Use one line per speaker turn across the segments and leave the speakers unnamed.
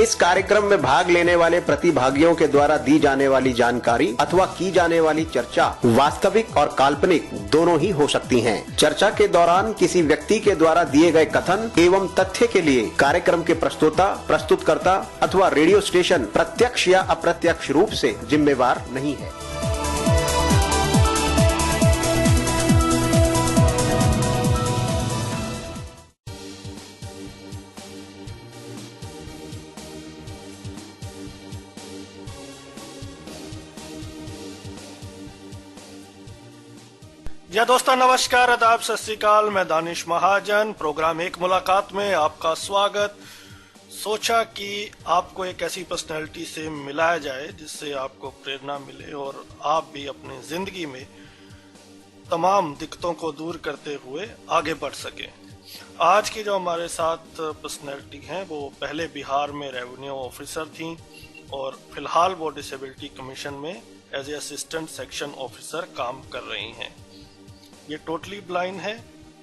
इस कार्यक्रम में भाग लेने वाले प्रतिभागियों के द्वारा दी जाने वाली जानकारी अथवा की जाने वाली चर्चा वास्तविक और काल्पनिक दोनों ही हो सकती है। चर्चा के दौरान किसी व्यक्ति के द्वारा दिए गए कथन एवं तथ्य के लिए कार्यक्रम के प्रस्तोता, प्रस्तुतकर्ता अथवा रेडियो स्टेशन प्रत्यक्ष या अप्रत्यक्ष रूप से जिम्मेवार नहीं है।
या दोस्तों नमस्कार, आदाब, सत श्री अकाल। मैं दानिश महाजन, प्रोग्राम एक मुलाकात में आपका स्वागत। सोचा कि आपको एक ऐसी पर्सनैलिटी से मिलाया जाए जिससे आपको प्रेरणा मिले और आप भी अपनी जिंदगी में तमाम दिक्कतों को दूर करते हुए आगे बढ़ सकें। आज की जो हमारे साथ पर्सनैलिटी हैं वो पहले बिहार में रेवेन्यू ऑफिसर थी और फिलहाल वो डिसेबिलिटी कमीशन में as a assistant section officer काम कर रही हैं। ये टोटली ब्लाइंड है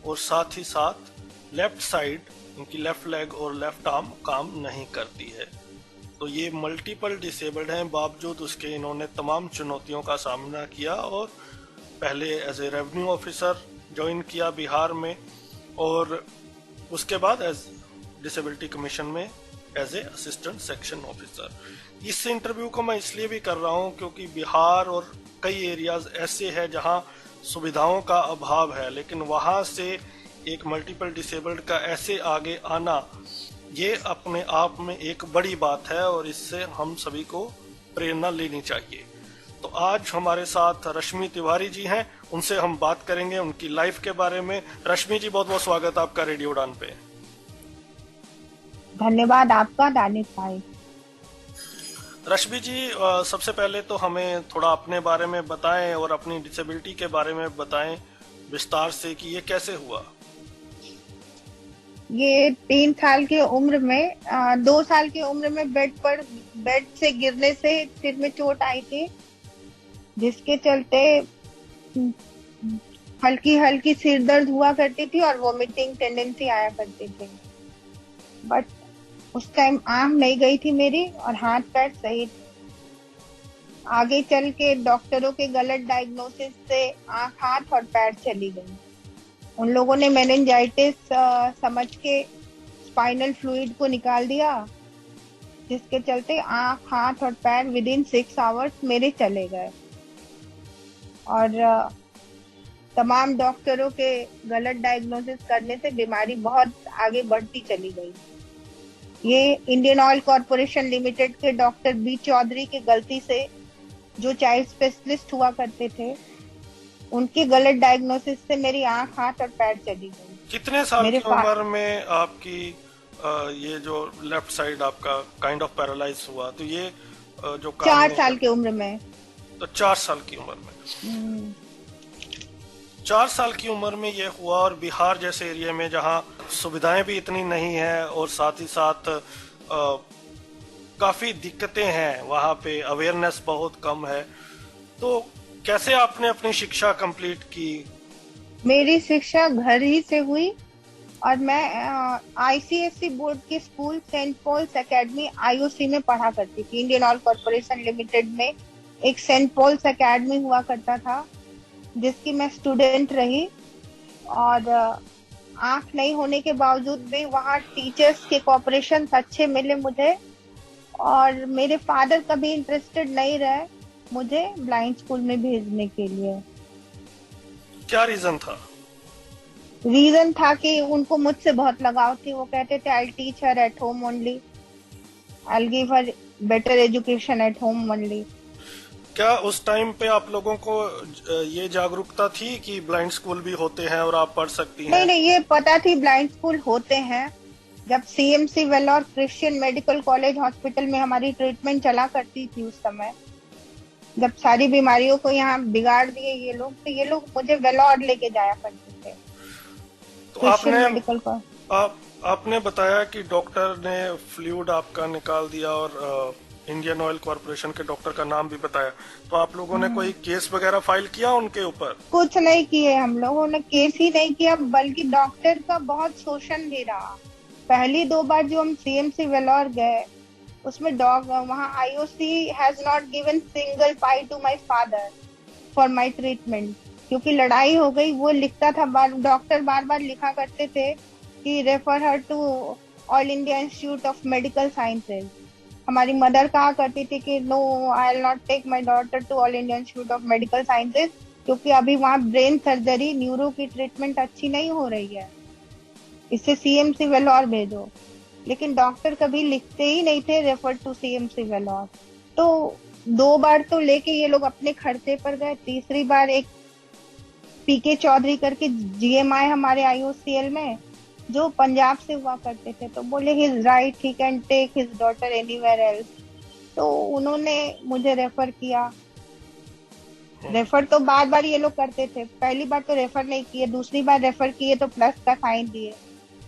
और साथ ही साथ लेफ्ट साइड, इनकी लेफ्ट लेग और लेफ्ट आर्म काम नहीं करती है। तो ये मल्टीपल डिसेबल्ड हैं, बावजूद उसके इन्होंने तमाम चुनौतियों का सामना किया और पहले as a revenue officer join किया बिहार में और उसके बाद एज डिसेबिलिटी कमीशन में as a assistant section officer. इस इंटरव्यू को मैं इसलिए भी कर रहा हूँ क्योंकि बिहार और कई एरियाज ऐसे हैं जहाँ सुविधाओं का अभाव है, लेकिन वहां से एक मल्टीपल डिसेबल्ड का ऐसे आगे आना ये अपने आप में एक बड़ी बात है और इससे हम सभी को प्रेरणा लेनी चाहिए। तो आज हमारे साथ रश्मि तिवारी जी हैं, उनसे हम बात करेंगे उनकी लाइफ के बारे में। रश्मि जी, बहुत बहुत स्वागत आपका रेडियो उड़ान पे।
धन्यवाद आपका दानिश भाई।
रश्मि जी, सबसे पहले तो हमें थोड़ा अपने बारे में बताएं और अपनी डिसेबिलिटी के बारे में बताएं विस्तार से कि ये कैसे हुआ।
ये 3 साल की उम्र में 2 साल की उम्र में बेड से गिरने से सिर में चोट आई थी, जिसके चलते हल्की हल्की सिर दर्द हुआ करती थी और वोमिटिंग टेंडेंसी आया करती थी। बट उस टाइम आंख नहीं गई थी मेरी और हाथ पैर सही थे। आगे चल के डॉक्टरों के गलत डायग्नोसिस से आंख, हाथ और पैर चली गई। उन लोगों ने मेनिंजाइटिस समझ के स्पाइनल फ्लूइड को निकाल दिया, जिसके चलते आंख, हाथ और पैर विदिन 6 आवर्स मेरे चले गए और तमाम डॉक्टरों के गलत डायग्नोसिस करने से बीमारी बहुत आगे बढ़ती चली गई। ये इंडियन ऑयल कॉरपोरेशन लिमिटेड के डॉक्टर बी चौधरी की गलती से, जो चाइल्ड स्पेशलिस्ट हुआ करते थे, उनके गलत डायग्नोसिस से मेरी आंख, हाथ और पैर चली गई।
कितने साल की उम्र में आपकी ये जो लेफ्ट साइड आपका काइंड ऑफ पैरालाइज हुआ? तो ये जो
4 साल की उम्र में।
तो 4 साल की उम्र में 4 साल की उम्र में ये हुआ और बिहार जैसे एरिया में जहाँ सुविधाएं भी इतनी नहीं है और साथ ही साथ काफी दिक्कतें हैं, वहाँ पे अवेयरनेस बहुत कम है। तो कैसे आपने अपनी शिक्षा कंप्लीट की?
मेरी शिक्षा घर ही से हुई और मैं आईसीएसई बोर्ड के school Saint Paul's academy IOC में पढ़ा करती थी। इंडियन ऑयल कॉरपोरेशन लिमिटेड में एक सेंट पॉल्स एकेडमी हुआ करता था, जिसकी मैं स्टूडेंट रही और आंख नहीं होने के बावजूद भी वहाँ टीचर्स के कोऑपरेशन अच्छे मिले मुझे और मेरे फादर कभी इंटरेस्टेड नहीं रहे मुझे ब्लाइंड स्कूल में भेजने के लिए।
क्या रीजन था?
रीजन था कि उनको मुझसे बहुत लगाव थी। वो कहते थे I teach her at home only, I give her better education at home only.
क्या उस टाइम पे आप लोगों को ये जागरूकता थी कि ब्लाइंड स्कूल भी होते हैं और आप पढ़ सकती हैं?
नहीं, ये पता थी ब्लाइंड स्कूल होते हैं। जब CMC Vellore Christian medical college hospital में हमारी ट्रीटमेंट चला करती थी, उस समय जब सारी बीमारियों को यहाँ बिगाड़ दिए ये लोग, तो ये लोग मुझे वेलोर लेके जाया करते थे।
तो आपने बताया कि डॉक्टर ने फ्लूइड आपका निकाल दिया और इंडियन ऑयल कॉरपोरेशन के डॉक्टर का नाम भी बताया, तो आप लोगों ने कोई केस वगैरह फाइल किया उनके ऊपर?
कुछ नहीं किए, हम लोगों ने केस ही नहीं किया, बल्कि डॉक्टर का बहुत शोषण भी रहा। पहली 2 बार जो हम सीएमसी वेलोर गए उसमें डॉग वहाँ IOC has not given single pie to my father for my treatment, क्योंकि लड़ाई हो गई। वो लिखता था, डॉक्टर बार बार लिखा करते थे कि refer her to all India institute of medical sciences. हमारी मदर कहा करती थी कि no, I will not take my daughter to all India institute of medical sciences, क्योंकि अभी वहाँ ब्रेन सर्जरी न्यूरो की ट्रीटमेंट अच्छी नहीं हो रही है, इससे सीएमसी वेलोर भेजो। लेकिन डॉक्टर कभी लिखते ही नहीं थे रेफर टू सीएमसी वेलोर। तो 2 बार तो लेके ये लोग अपने खर्चे पर गए। तीसरी बार एक पीके चौधरी करके जीएमआई हमारे आईओसीएल में, जो पंजाब से हुआ करते थे, तो बोले his right, he can take his daughter anywhere else. तो उन्होंने मुझे रेफर किया। रेफर तो बार बार ये लोग करते थे, पहली बार तो रेफर नहीं किए, दूसरी बार रेफर किए तो प्लस का साइन दिए।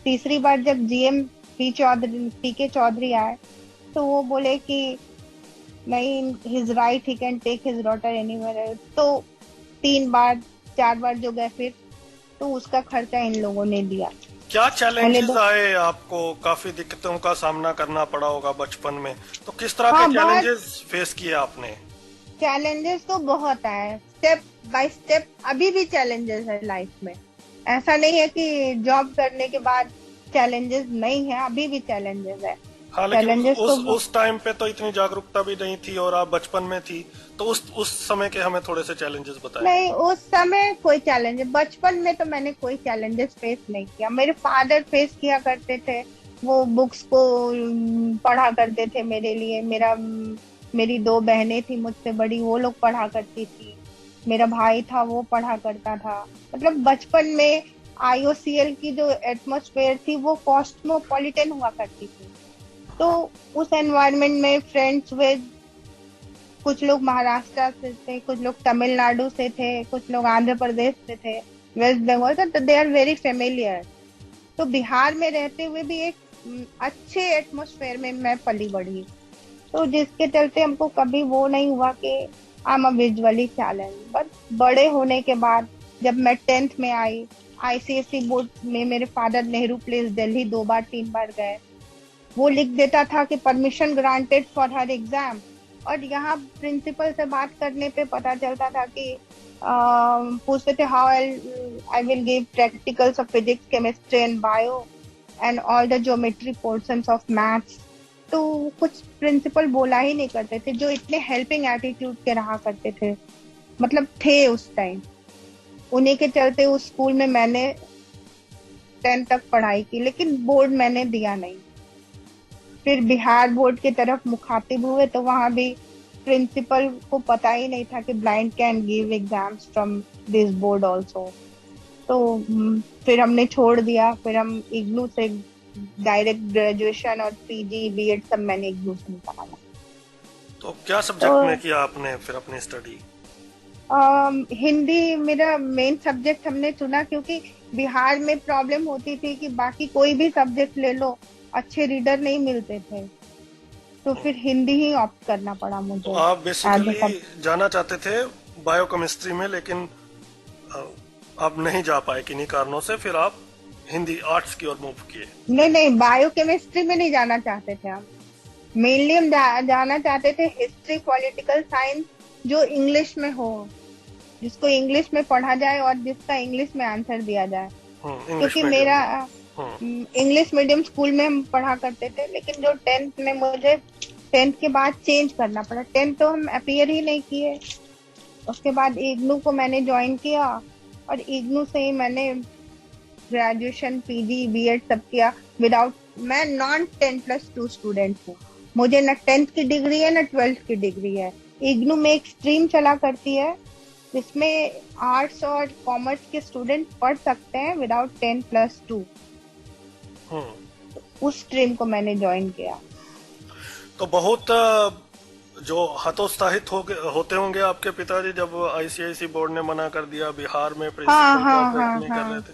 तीसरी बार जब जीएम पीके चौधरी आए तो वो बोले कि नहीं, his right, he can take his daughter anywhere else. तो 3 बार 4 बार जो गए फिर, तो उसका खर्चा इन लोगों ने दिया।
क्या चैलेंजेस आए आपको? काफी दिक्कतों का सामना करना पड़ा होगा बचपन में, तो किस तरह के चैलेंजेस फेस किए आपने?
चैलेंजेस तो बहुत आए, स्टेप बाय स्टेप। अभी भी चैलेंजेस है लाइफ में, ऐसा नहीं है कि जॉब करने के बाद चैलेंजेस नहीं है, अभी भी चैलेंजेस है।
हाँ, लेकिन उस टाइम पे तो इतनी जागरूकता भी नहीं थी और आप बचपन में थी, तो उस समय के हमें थोड़े से चैलेंजेस बताएं।
नहीं, उस समय कोई चैलेंज, बचपन में तो मैंने कोई चैलेंजेस फेस नहीं किया। मेरे फादर फेस किया करते थे, वो बुक्स को पढ़ा करते थे मेरे लिए। मेरी 2 बहनें थी मुझसे बड़ी, वो लोग पढ़ा करती थी। मेरा भाई था, वो पढ़ा करता था। मतलब बचपन में आईओसीएल की जो एटमॉस्फेयर थी वो कॉस्मोपॉलिटन हुआ करती थी। तो उस एनवायरनमेंट में फ्रेंड्स विद, कुछ लोग महाराष्ट्र से थे, कुछ लोग तमिलनाडु से थे, कुछ लोग आंध्र प्रदेश से थे, वेस्ट बंगाल से, तो दे आर वेरी फेमिलियर। तो बिहार में रहते हुए भी एक अच्छे एटमॉस्फेयर में मैं पली बढ़ी, तो जिसके चलते हमको कभी वो नहीं हुआ कि I am a visually challenge. But बड़े होने के बाद जब मैं 10th में आई, आईसीएसई बोर्ड में मेरे फादर नेहरू प्लेस दिल्ली 2 बार 3 बार गए। वो लिख देता था कि permission granted for her exam, और यहाँ प्रिंसिपल से बात करने पे पता चलता था कि पूछते थे how I will give practicals of physics, chemistry and bio and all the geometry portions of maths. तो कुछ प्रिंसिपल बोला ही नहीं करते थे, जो इतने हेल्पिंग एटीट्यूड के रहा करते थे, मतलब थे उस टाइम। उन्हीं के चलते उस स्कूल में मैंने 10th तक पढ़ाई की, लेकिन बोर्ड मैंने दिया नहीं। फिर बिहार बोर्ड की तरफ मुखातिब हुए तो वहां भी प्रिंसिपल को पता ही नहीं था कि blind can give exams from this board also. तो फिर हमने छोड़ दिया। फिर हम इग्नू से डायरेक्ट ग्रेजुएशन और पीजी बीएड सब मैंने इग्नू से निकाला।
तो क्या सब्जेक्ट में किया आपने फिर अपनी स्टडी?
हिंदी मेरा मेन सब्जेक्ट हमने चुना, क्योंकि बिहार में प्रॉब्लम होती थी कि बाकी कोई भी सब्जेक्ट ले लो, अच्छे रीडर नहीं मिलते थे, तो फिर हिंदी ही ऑप्ट करना पड़ा मुझे।
तो आप बेसिकली जाना चाहते थे बायोकेमिस्ट्री में, लेकिन आप नहीं जा पाए किन्हीं कारणों से, फिर आप हिंदी आर्ट्स की ओर मूव किए?
नहीं, बायोकेमिस्ट्री में नहीं जाना चाहते थे हम। मेनली हम जाना चाहते थे हिस्ट्री, पॉलिटिकल साइंस, जो इंग्लिश में हो, जिसको इंग्लिश में पढ़ा जाए और जिसका इंग्लिश में आंसर दिया जाए। क्योंकि मेरा इंग्लिश मीडियम स्कूल में हम पढ़ा करते थे, लेकिन जो 10th में मुझे 10th के बाद चेंज करना पड़ा। 10th तो हम अपीयर ही नहीं किए। उसके बाद इग्नू को मैंने ज्वाइन किया, और इग्नू से ही मैंने ग्रेजुएशन, पीजी, बीएड सब किया विदाउट। मैं नॉन 10+2 स्टूडेंट हूँ, मुझे न 10th की डिग्री है न 12th की डिग्री है। इग्नू में एक स्ट्रीम चला करती है जिसमें आर्ट्स और कॉमर्स के स्टूडेंट पढ़ सकते हैं विदाउट 10+2। उस स्ट्रीम को मैंने ज्वाइन किया।
तो बहुत जो हतोत्साहित होते होंगे आपके पिताजी जब आईसीआईसी बोर्ड ने मना कर दिया, बिहार में प्रिंसिपल कोऑपरेट नहीं कर रहे थे,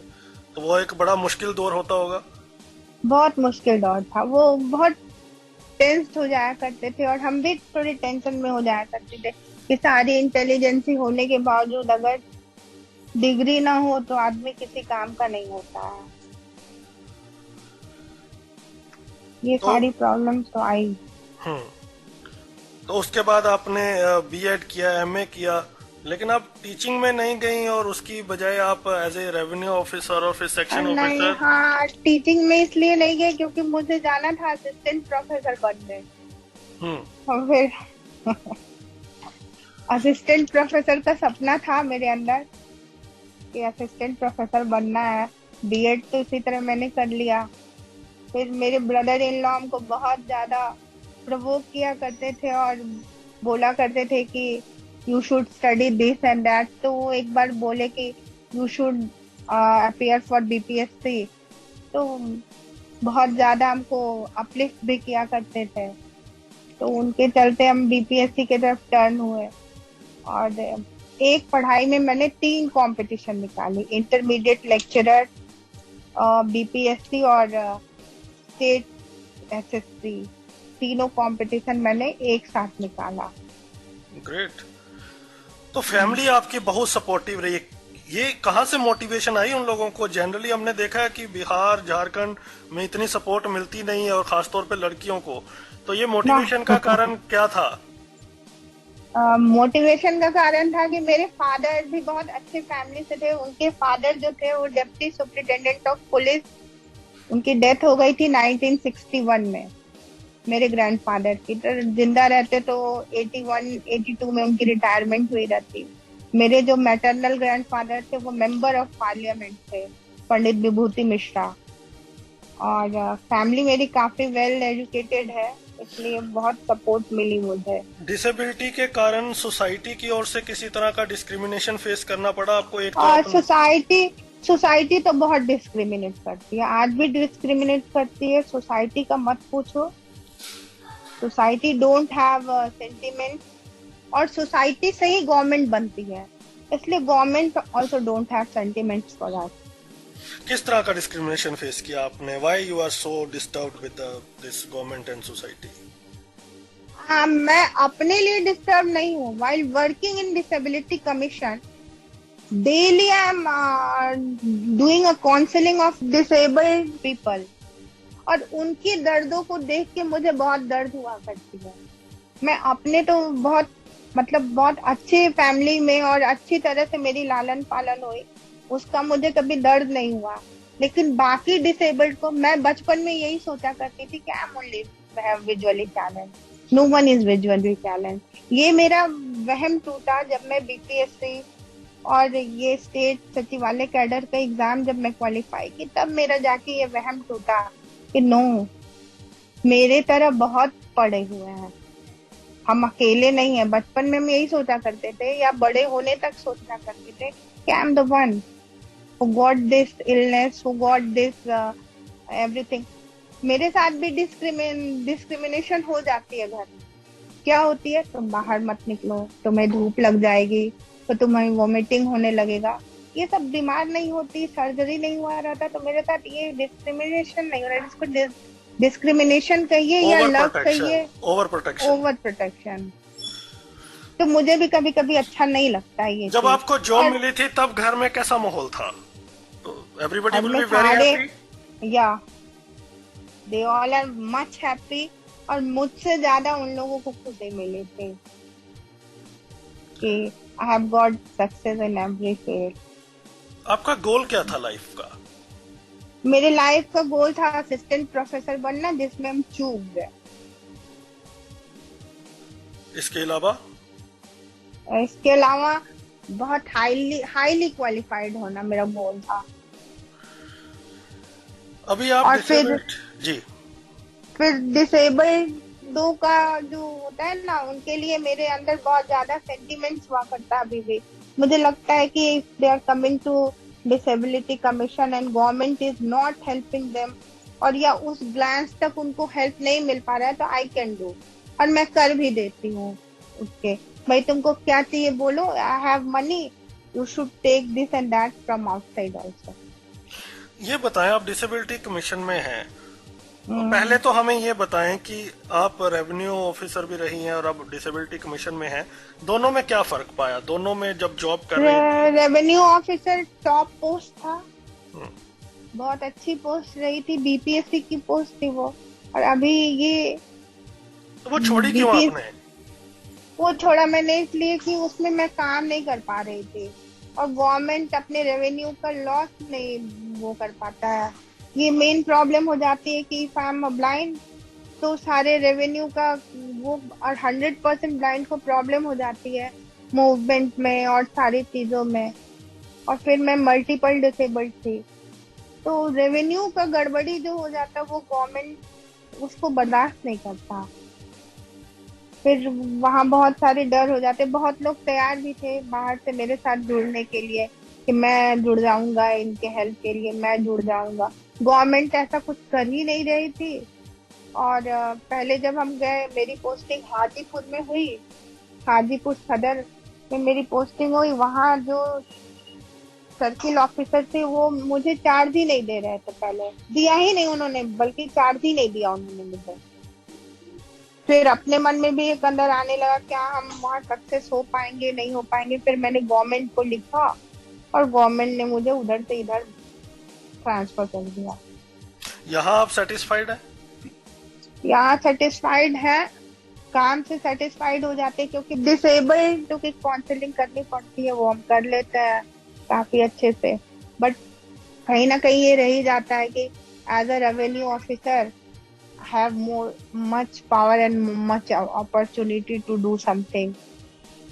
तो वो एक बड़ा मुश्किल दौर होता होगा?
बहुत मुश्किल दौर था वो, बहुत टेंस हो जाया करते थे, और हम भी थोड़ी टेंशन में हो जाया करते थे कि सारी इंटेलिजेंसी होने के बावजूद अगर डिग्री ना हो तो आदमी किसी काम का नहीं होता है। ये सारी प्रॉब्लम्स तो आई।
तो उसके बाद आपने बीएड किया, एमए किया, लेकिन आप टीचिंग में नहीं गई और उसकी बजाय आप एज ए रेवेन्यू ऑफिसर और फिर सेक्शन
नहीं,
ऑफिसर।
हाँ, टीचिंग में इसलिए नहीं गई क्योंकि मुझे जाना था असिस्टेंट प्रोफेसर बनने। और फिर असिस्टेंट प्रोफेसर का सपना था मेरे अंदर कि असिस्टेंट प्रोफेसर बनना है। बीएड तो इसी तरह मैंने कर लिया। फिर मेरे ब्रदर इन लॉ हमको बहुत ज्यादा प्रवोक किया करते थे और बोला करते थे कि you should study this and that. तो वो एक बार बोले कि you should appear for BPSC, तो बहुत ज्यादा हमको अपलिफ्ट भी किया करते थे। तो उनके चलते हम बीपीएससी की तरफ टर्न हुए। और एक पढ़ाई में मैंने 3 कंपटीशन निकाली, इंटरमीडिएट लेक्चरर, बीपीएससी और स्टेट एसएससी। तीनों कंपटीशन मैंने एक साथ निकाला।
ग्रेट। तो फैमिली आपकी बहुत सपोर्टिव रही। ये कहाँ से मोटिवेशन आई उन लोगों को? जनरली हमने देखा है कि बिहार, झारखंड में इतनी सपोर्ट मिलती नहीं है, और खासतौर पे लड़कियों को। तो ये मोटिवेशन का कारण क्या था?
मोटिवेशन का कारण था कि मेरे फादर भी बहुत अच्छे फैमिली से थे। उनके फादर जो थे वो डिप्टी सुपरिटेंडेंट ऑफ पुलिस, उनकी डेथ हो गई थी 1961 में। मेरे ग्रैंडफादर की तो जिंदा रहते तो 81-82 में उनकी रिटायरमेंट हुई रहती। मेरे जो मैटरनल ग्रैंडफादर थे वो मेंबर ऑफ पार्लियामेंट थे, पंडित विभूति मिश्रा। और फैमिली मेरी काफी वेल एजुकेटेड है, इसलिए बहुत सपोर्ट मिली मुझे।
डिसेबिलिटी के कारण सोसाइटी की ओर से किसी तरह का डिस्क्रिमिनेशन फेस करना पड़ा आपको? एक
और सोसाइटी तो बहुत डिस्क्रिमिनेट करती है, आज भी डिस्क्रिमिनेट करती है। सोसाइटी का मत पूछो। सोसाइटी डोंट हैव सेंटिमेंट, और सोसाइटी से ही गवर्नमेंट बनती है, इसलिए government also don't have sentiments for that.
किस तरह का डिस्क्रिमिनेशन फेस किया आपने? Why you are so disturbed with this government and society?
हाँ, मैं अपने लिए डिस्टर्ब नहीं हूँ। While working in disability commission, daily I am doing a counselling of disabled people, और उनकी दर्दों को देख के मुझे बहुत दर्द हुआ करती है। मैं अपने तो बहुत अच्छे फैमिली में और अच्छी तरह से मेरी लालन पालन हुई, उसका मुझे कभी दर्द नहीं हुआ। लेकिन बाकी डिसेबल्ड को, मैं बचपन में यही सोचा करती थी कि I am only visually talent, no one is visually talent. ये मेरा वहम टूटा जब मैं बीपीएससी और ये स्टेट सचिवालय कैडर का एग्जाम जब मैं क्वालिफाई की, तब मेरा जाके ये वहम टूटा कि नो, मेरे तरह बहुत पढ़े हुए हैं, हम अकेले नहीं है। बचपन में हम यही सोचा करते थे, या बड़े होने तक सोचना करते थे कि I am the one who got this illness, who got this everything। मेरे साथ भी डिस्क्रिमिनेशन हो जाती है घर में। क्या होती है? तुम बाहर मत निकलो, तुम्हें धूप लग जाएगी, तो तुम्हें वोमिटिंग होने लगेगा। ये सब बीमार नहीं होती, सर्जरी नहीं हुआ रहता, तो मेरे साथ ये डिस्क्रिमिनेशन नहीं हो रहा है। इसको डिस्क्रिमिनेशन कहिए या लव कहिए,
ओवर
प्रोटेक्शन। तो मुझे भी कभी कभी अच्छा नहीं लगता है ये।
जब आपको जॉब मिली थी तब घर में कैसा माहौल था? Everybody will be very happy,
या they all are much happy. और मुझसे ज्यादा उन लोगों को खुशी मिली थी कि I have got success in every field.
आपका गोल क्या था लाइफ का?
मेरे लाइफ का गोल था असिस्टेंट प्रोफेसर बनना, जिसमें हम चूक गए। इसके अलावा बहुत हाईली क्वालिफाइड होना मेरा गोल था।
अभी आप
फिर डिसेबल्ड का जो होता है ना, उनके लिए मेरे अंदर बहुत ज्यादा सेंटिमेंट्स हुआ करता है अभी भी। मुझे लगता है कि they are coming to disability commission and government is not helping them, और या उस ग्लांस तक उनको हेल्प नहीं मिल पा रहा है, तो आई कैन डू, और मैं कर भी देती हूँ उसके। भाई तुमको क्या चाहिए बोलो, I have money, you should take this and that from outside also.
ये बताएं, आप डिसेबिलिटी कमीशन में हैं, पहले तो हमें ये बताएं कि आप रेवेन्यू ऑफिसर भी रही हैं और अब डिसेबिलिटी कमीशन में हैं, दोनों में क्या फर्क पाया? दोनों में जब जॉब कर रही थी?
रेवेन्यू ऑफिसर टॉप पोस्ट था, बहुत अच्छी पोस्ट रही थी, बीपीएससी की पोस्ट थी वो। और अभी ये
तो वो छोड़ी क्यों
बीपीएस
आपने?
वो छोड़ा मैंने इसलिए कि उसमें मैं काम नहीं कर पा रही थी, और गवर्नमेंट अपने रेवेन्यू का लॉस नहीं वो कर पाता है। ये मेन प्रॉब्लम हो जाती है कि इफ आई एम ब्लाइंड, तो सारे रेवेन्यू का वो, और 100% ब्लाइंड को प्रॉब्लम हो जाती है मूवमेंट में और सारी चीजों में। और फिर मैं मल्टीपल डिसेबल्ड थी, तो रेवेन्यू का गड़बड़ी जो हो जाता है वो गवर्नमेंट उसको बर्दाश्त नहीं करता। फिर वहाँ बहुत सारे डर हो जाते, बहुत लोग तैयार भी थे बाहर से मेरे साथ जुड़ने के लिए कि मैं जुड़ जाऊंगा, इनके हेल्प के लिए मैं जुड़ जाऊंगा। गवर्नमेंट ऐसा कुछ कर ही नहीं रही थी। और पहले जब हम गए, मेरी पोस्टिंग हाजीपुर में हुई, हाजीपुर सदर में मेरी पोस्टिंग हुई। वहाँ जो सर्किल ऑफिसर थे वो मुझे चार्ज ही नहीं दे रहे थे, पहले दिया ही नहीं उन्होंने, बल्कि चार्ज ही नहीं दिया उन्होंने मुझे। फिर अपने मन में भी एक अंदर आने लगा क्या हम वहाँ सक्सेस हो पाएंगे नहीं हो पाएंगे। फिर मैंने गवर्नमेंट को लिखा और गवर्नमेंट ने मुझे उधर से इधर ट्रांसफर कर दिया।
यहाँ आप सेटिस्फाइड है?
यहाँ सेटिस्फाइड है, काम से सेटिस्फाइड हो जाते हैं, क्योंकि डिसेबल्ड तो की काउंसलिंग करनी पड़ती है वो हम कर लेते हैं काफी अच्छे से। बट कहीं ना कहीं ये रह ही जाता है कि as a revenue officer have much power and much opportunity to do something,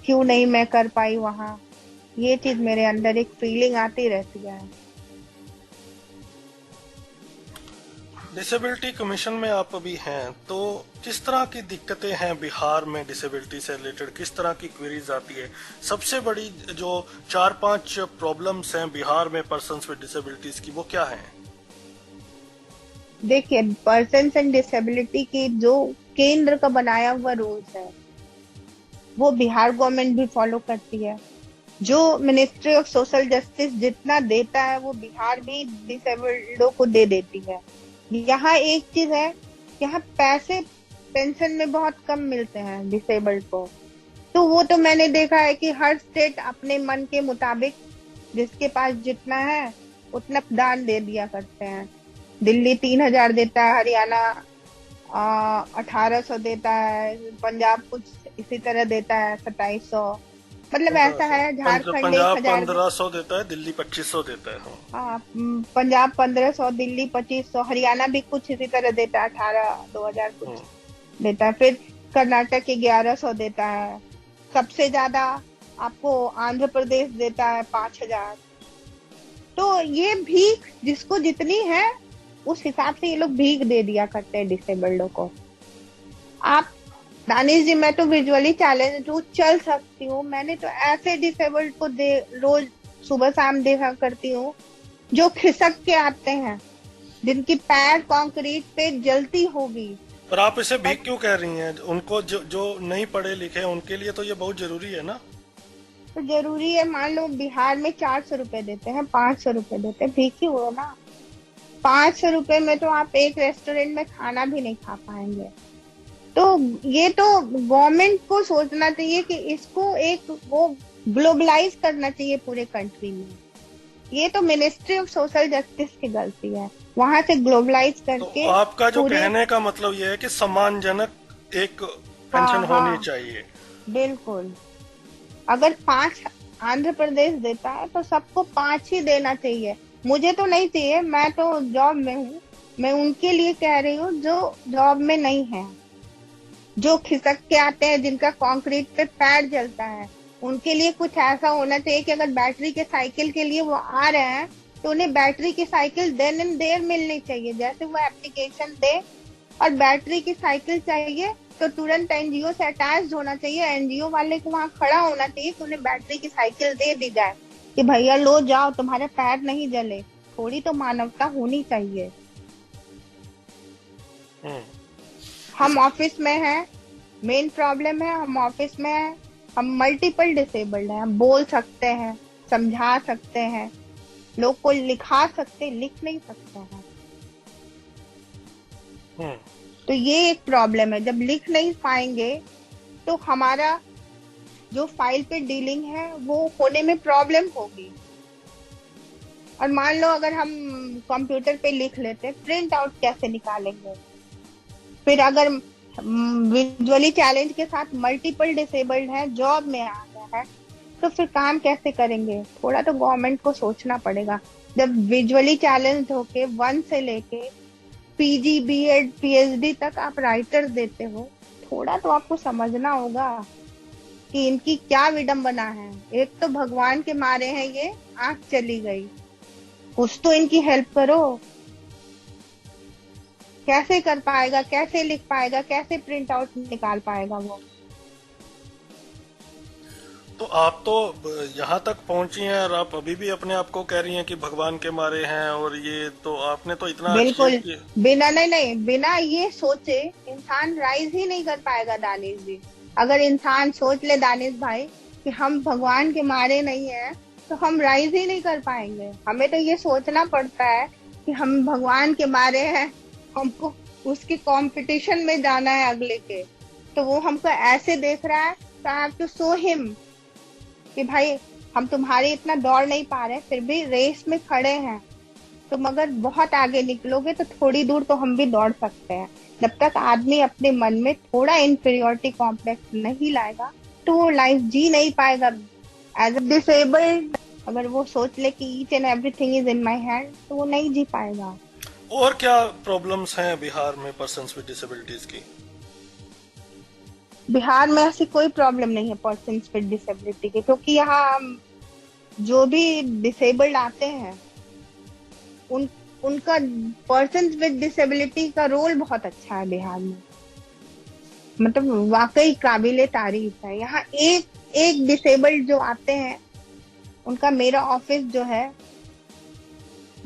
क्यों नहीं मैं कर पाई वहाँ। ये चीज मेरे अंदर एक फीलिंग आती रहती है।
डिसेबिलिटी कमीशन में आप अभी हैं, तो किस तरह की दिक्कतें हैं बिहार में डिसेबिलिटी से रिलेटेड, किस तरह की क्वेरीज आती है? सबसे बड़ी जो 4-5 प्रॉब्लम्स हैं बिहार में पर्सन्स विद डिसेबिलिटीज की, वो क्या हैं?
देखिए, पर्सन एंड डिसेबिलिटी की जो केंद्र का बनाया हुआ रूल्स है वो बिहार गवर्नमेंट भी फॉलो करती है। जो मिनिस्ट्री ऑफ सोशल जस्टिस जितना देता है वो बिहार भी डिसेबल्डों को दे देती है। यहाँ एक चीज है, यहाँ पैसे पेंशन में बहुत कम मिलते हैं डिसेबल्ड को। तो वो तो मैंने देखा है कि हर स्टेट अपने मन के मुताबिक जिसके पास जितना है उतना दान दे दिया करते हैं। दिल्ली 3,000 देता है, हरियाणा 1,800 देता है, पंजाब कुछ इसी तरह देता है 2,700, मतलब ऐसा है। झारखंड
पंजाब
1,000
1500 देता है, दिल्ली 2500 देता है।
हाँ, पंजाब 1,500, दिल्ली 2,500, हरियाणा भी कुछ इसी तरह देता है, 18,000-2,000 कुछ देता है। फिर कर्नाटक 1,100 देता है। सबसे ज्यादा आपको आंध्र प्रदेश देता है 5,000। तो ये भीख जिसको जितनी है उस हिसाब से ये लोग भीख दे दिया करते हैं डिसेबल्डों को। आप दानिश जी, मैं तो विजुअली चैलेंज हूँ, चल सकती हूँ। मैंने तो ऐसे डिसेबल्ड को रोज सुबह शाम देखा करती हूँ जो खिसक के आते हैं, जिनकी पैर कंक्रीट पे जलती होगी।
पर आप इसे भीख क्यों कह रही हैं? उनको जो नहीं पढ़े लिखे उनके लिए तो ये बहुत जरूरी है ना।
तो जरूरी है, मान लो बिहार में 400 रुपए देते हैं, 500 रुपए देते हैं, भीख ही हुआ ना। 500 रुपए में तो आप एक रेस्टोरेंट में खाना भी नहीं खा पाएंगे। तो ये तो गवर्नमेंट को सोचना चाहिए कि इसको एक वो ग्लोबलाइज करना चाहिए पूरे कंट्री में। ये तो मिनिस्ट्री ऑफ सोशल जस्टिस की गलती है, वहां से ग्लोबलाइज करके।
तो आपका जो कहने का मतलब ये है कि सम्मानजनक एक पेंशन होनी चाहिए।
बिल्कुल। अगर 5 आंध्र प्रदेश देता है तो सबको 5 ही देना चाहिए। मुझे तो नहीं चाहिए, मैं तो जॉब में हूँ। मैं उनके लिए कह रही हूँ जो जॉब में नहीं है, जो खिसक के आते हैं, जिनका कंक्रीट पे पैर जलता है, उनके लिए कुछ ऐसा होना चाहिए कि अगर बैटरी के साइकिल के लिए वो आ रहे हैं तो उन्हें बैटरी की साइकिल देन एंड देयर मिलनी चाहिए। जैसे वो एप्लीकेशन दे और बैटरी की साइकिल चाहिए तो तुरंत एनजीओ से अटैच होना चाहिए, एनजीओ वाले को वहाँ खड़ा होना चाहिए कि उन्हें बैटरी की साइकिल दे दी जाए कि भैया लो जाओ, तुम्हारे पैर नहीं जले। थोड़ी तो मानवता होनी चाहिए। हम ऑफिस में हैं, मेन प्रॉब्लम है हम ऑफिस में हैं, हम मल्टीपल डिसेबल्ड हैं, हम बोल सकते हैं, समझा सकते हैं, लोग को लिखा सकते, लिख नहीं सकते हैं। तो ये एक प्रॉब्लम है। जब लिख नहीं पाएंगे तो हमारा जो फाइल पे डीलिंग है वो होने में प्रॉब्लम होगी। और मान लो अगर हम कंप्यूटर पे लिख लेते, प्रिंट आउट कैसे निकालेंगे? फिर अगर विजुअली चैलेंज के साथ मल्टीपल डिसेबल्ड है, जॉब में आ गया है, तो फिर काम कैसे करेंगे? थोड़ा तो गवर्नमेंट को सोचना पड़ेगा। जब विजुअली चैलेंज होके 1 से लेके पीजी, बीएड, पीएचडी तक आप राइटर देते हो, थोड़ा तो आपको समझना होगा कि इनकी क्या विडंबना है। एक तो भगवान के मारे हैं ये, आंख चली गई, कुछ तो इनकी हेल्प करो। कैसे कर पाएगा, कैसे लिख पाएगा, कैसे प्रिंट आउट निकाल पाएगा वो?
तो आप तो यहाँ तक पहुंची हैं और आप अभी भी अपने आप को कह रही हैं कि भगवान के मारे हैं, और ये तो आपने तो इतना
बिल्कुल,
अचीव किया।
बिना नहीं नहीं बिना ये सोचे इंसान राइज ही नहीं कर पाएगा दानिश जी। अगर इंसान सोच ले दानिश भाई कि हम भगवान के मारे नहीं है, तो हम राइज ही नहीं कर पाएंगे। हमें तो ये सोचना पड़ता है कि हम भगवान के मारे हैं, हमको उसके कंपटीशन में जाना है अगले के, तो वो हमको ऐसे देख रहा है, तो I have to show him कि भाई हम तुम्हारे इतना दौड़ नहीं पा रहे, फिर भी रेस में खड़े हैं, तुम अगर बहुत आगे निकलोगे तो थोड़ी दूर तो हम भी दौड़ सकते हैं। जब तक आदमी अपने मन में थोड़ा इंफीरियोरिटी कॉम्प्लेक्स नहीं लाएगा, तो वो लाइफ जी नहीं पाएगा। एज अ डिसेबल्ड अगर वो सोच ले कि each and everything is in my hand, तो वो नहीं जी पाएगा।
और क्या प्रॉब्लम्स हैं बिहार में पर्सन्स विद डिसेबिलिटीज की?
बिहार में ऐसी कोई प्रॉब्लम नहीं है पर्सन विद डिसेबिलिटी की, क्योंकि यहाँ जो भी डिसेबल्ड आते हैं उनका पर्सन विद डिसेबिलिटी का रोल बहुत अच्छा है बिहार में। मतलब वाकई काबिले तारीफ है। यहाँ एक एक डिसेबल्ड जो आते हैं उनका, मेरा ऑफिस जो है,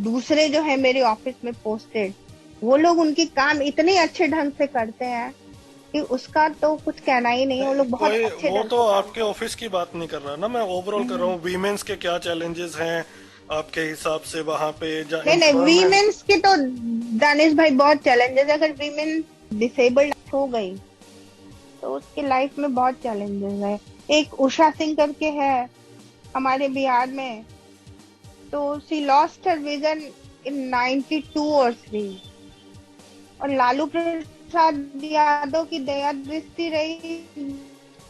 दूसरे जो है मेरे ऑफिस में पोस्टेड, वो लोग उनकी काम इतने अच्छे ढंग से करते हैं कि उसका तो कुछ कहना ही नहीं है। वो लोग बहुत
कोई
अच्छे
वो
ढंग
तो
से
आपके ऑफिस की बात नहीं कर रहा ना, मैं ओवरऑल कर रहा हूँ। वीमेंस के क्या चैलेंजेस हैं आपके हिसाब से वहाँ पे?
नहीं नहीं, वीमेन्स के तो दानिश भाई बहुत चैलेंजेस है। अगर वीमेन डिसेबल्ड हो गई तो उसकी लाइफ में बहुत चैलेंजेस है। एक उषा सिंह करके है हमारे बिहार में, तो she lost her vision in 92 और 3, और लालू प्रसाद यादव की दया दृष्टि रही,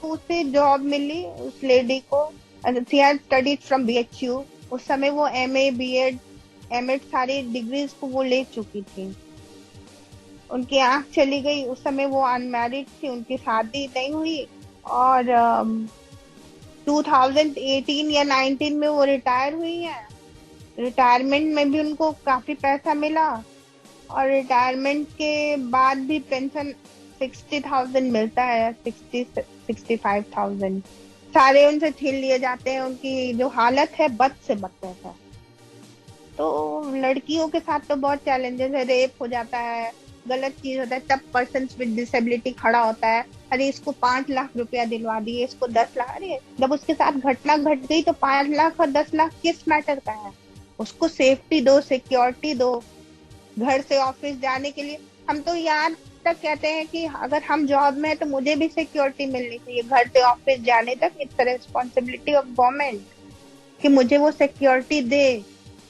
उसे जॉब मिली उस लेडी को। She had studied from BHU. उस समय वो एमए, बीएड, एमएड सारी डिग्रीज को वो ले चुकी थी। उनकी आंख चली गई। उस समय वो अनमैरिड थी, उनकी शादी नहीं हुई, और 2018 या 19 में वो रिटायर हुई है। रिटायरमेंट में भी उनको काफी पैसा मिला, और रिटायरमेंट के बाद भी पेंशन 60,000 मिलता है, 65,000 सारे उनसे छीन लिए जाते हैं। उनकी जो हालत है बद से बदतर है। तो लड़कियों के साथ तो बहुत चैलेंजेस है। रेप हो जाता है, गलत चीज होता है, तब पर्सन विद डिसेबिलिटी खड़ा होता है, अरे इसको 5 लाख रुपया दिलवा दिए, इसको 10 लाख। अरे जब उसके साथ घटना घट गई तो 5 लाख और 10 लाख किस मैटर का है? उसको सेफ्टी दो, सिक्योरिटी दो, घर से ऑफिस जाने के लिए। हम तो यहाँ तक कहते हैं कि अगर हम जॉब में है तो मुझे भी सिक्योरिटी मिलनी चाहिए घर से ऑफिस जाने तक। इट्स रिस्पॉन्सिबिलिटी ऑफ गवर्नमेंट कि मुझे वो सिक्योरिटी दे,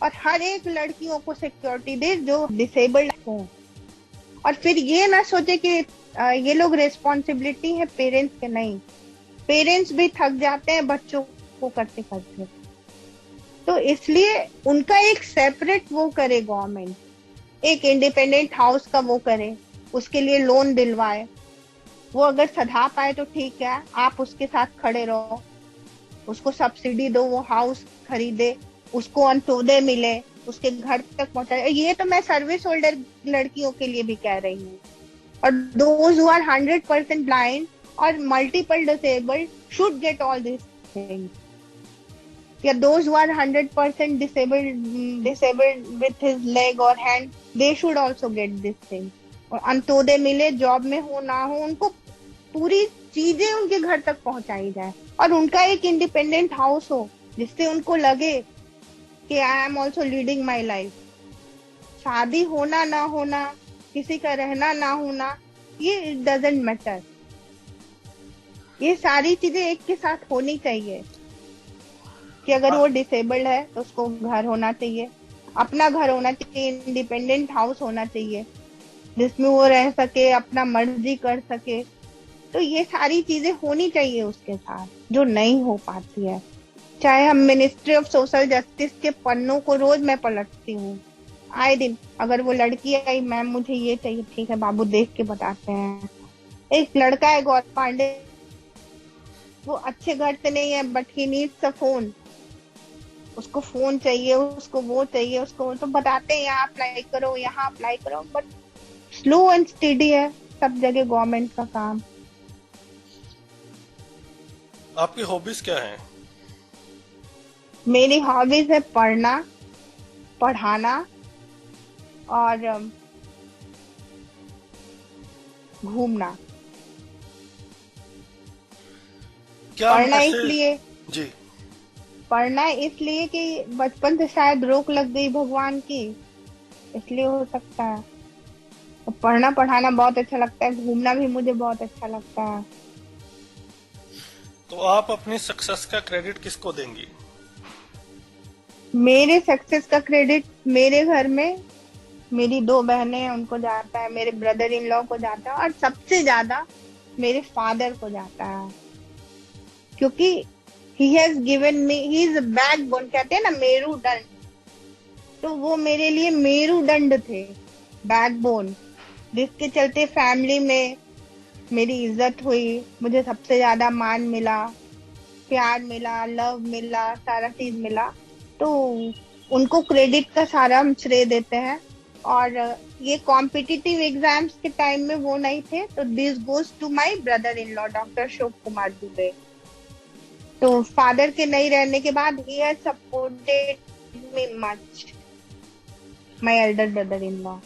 और हर एक लड़कियों को सिक्योरिटी दे जो डिसेबल्ड हो। और फिर ये ना सोचे कि ये लोग रिस्पॉन्सिबिलिटी है पेरेंट्स के, नहीं, पेरेंट्स भी थक जाते हैं बच्चों को करते करते। तो इसलिए उनका एक सेपरेट वो करे गवर्नमेंट, एक इंडिपेंडेंट हाउस का वो करे, उसके लिए लोन दिलवाए। वो अगर सधा पाए तो ठीक है, आप उसके साथ खड़े रहो, उसको सब्सिडी दो, वो हाउस खरीदे, उसको अंत्योदय मिले, उसके घर तक पहुंचाए। ये तो मैं सर्विस होल्डर लड़कियों के लिए भी कह रही हूँ। और दोज हु आर 100% ब्लाइंड और multiple disabled should get all this things, या those who are 100% disabled with his leg or hand, they should also get this thing। और अंत्योदय मिले, जॉब में हो ना हो, उनको पूरी चीजें उनके घर तक पहुंचाई जाए, और उनका एक इंडिपेंडेंट हाउस हो जिससे उनको लगे कि I am also leading my life. शादी होना ना होना, किसी का रहना ना होना, ये इट डजेंट मैटर। ये सारी चीजें एक के साथ होनी चाहिए कि अगर वो डिसेबल्ड है तो उसको घर होना चाहिए, अपना घर होना चाहिए, इंडिपेंडेंट हाउस होना चाहिए, जिसमें वो रह सके, अपना मर्जी कर सके। तो ये सारी चीजें होनी चाहिए उसके साथ, जो नहीं हो पाती है। चाहे हम मिनिस्ट्री ऑफ सोशल जस्टिस के पन्नों को रोज मैं पलटती हूँ, आए दिन। अगर वो लड़की आई, मैम मुझे ये चाहिए, ठीक है बाबू देख के बताते हैं। एक लड़का है गौर पांडे, वो अच्छे घर से नहीं है, but he needs a phone. उसको फोन चाहिए, उसको वो चाहिए, उसको तो बताते हैं यहाँ अप्लाई करो, यहाँ अप्लाई करो, बट स्लो एंड स्टेडी है सब जगह गवर्नमेंट का काम।
आपकी हॉबीज क्या है?
मेरी हॉबीज है पढ़ना, पढ़ाना और घूमना।
क्या हम
पढ़ना
ऐसे?
इसलिए
जी।
पढ़ना इसलिए कि बचपन से शायद रोक लग गई भगवान की, इसलिए हो सकता है। तो पढ़ना पढ़ाना बहुत अच्छा लगता है, घूमना भी मुझे बहुत अच्छा लगता है।
तो आप अपनी सक्सेस का क्रेडिट किसको देंगी?
मेरे सक्सेस का क्रेडिट मेरे घर में मेरी दो बहनें हैं उनको जाता है, मेरे ब्रदर इन लॉ को जाता है, और सबसे ज्यादा मेरे फादर को जाता है। क्योंकि he has given me, he is backbone, कहते हैं ना मेरुदंड। तो वो मेरे लिए मेरुदंड थे, बैकबोन, जिसके चलते फैमिली में मेरी इज्जत हुई, मुझे सबसे ज्यादा मान मिला, प्यार मिला, लव मिला, सारा चीज मिला। तो उनको क्रेडिट का सारा हम श्रेय देते हैं। और ये कॉम्पिटिटिव एग्जाम्स के टाइम में वो नहीं थे, तो this goes to my brother in law doctor Ashok Kumar Dubey. तो फादर के नहीं रहने के बाद he has supported me much, my elder brother in law.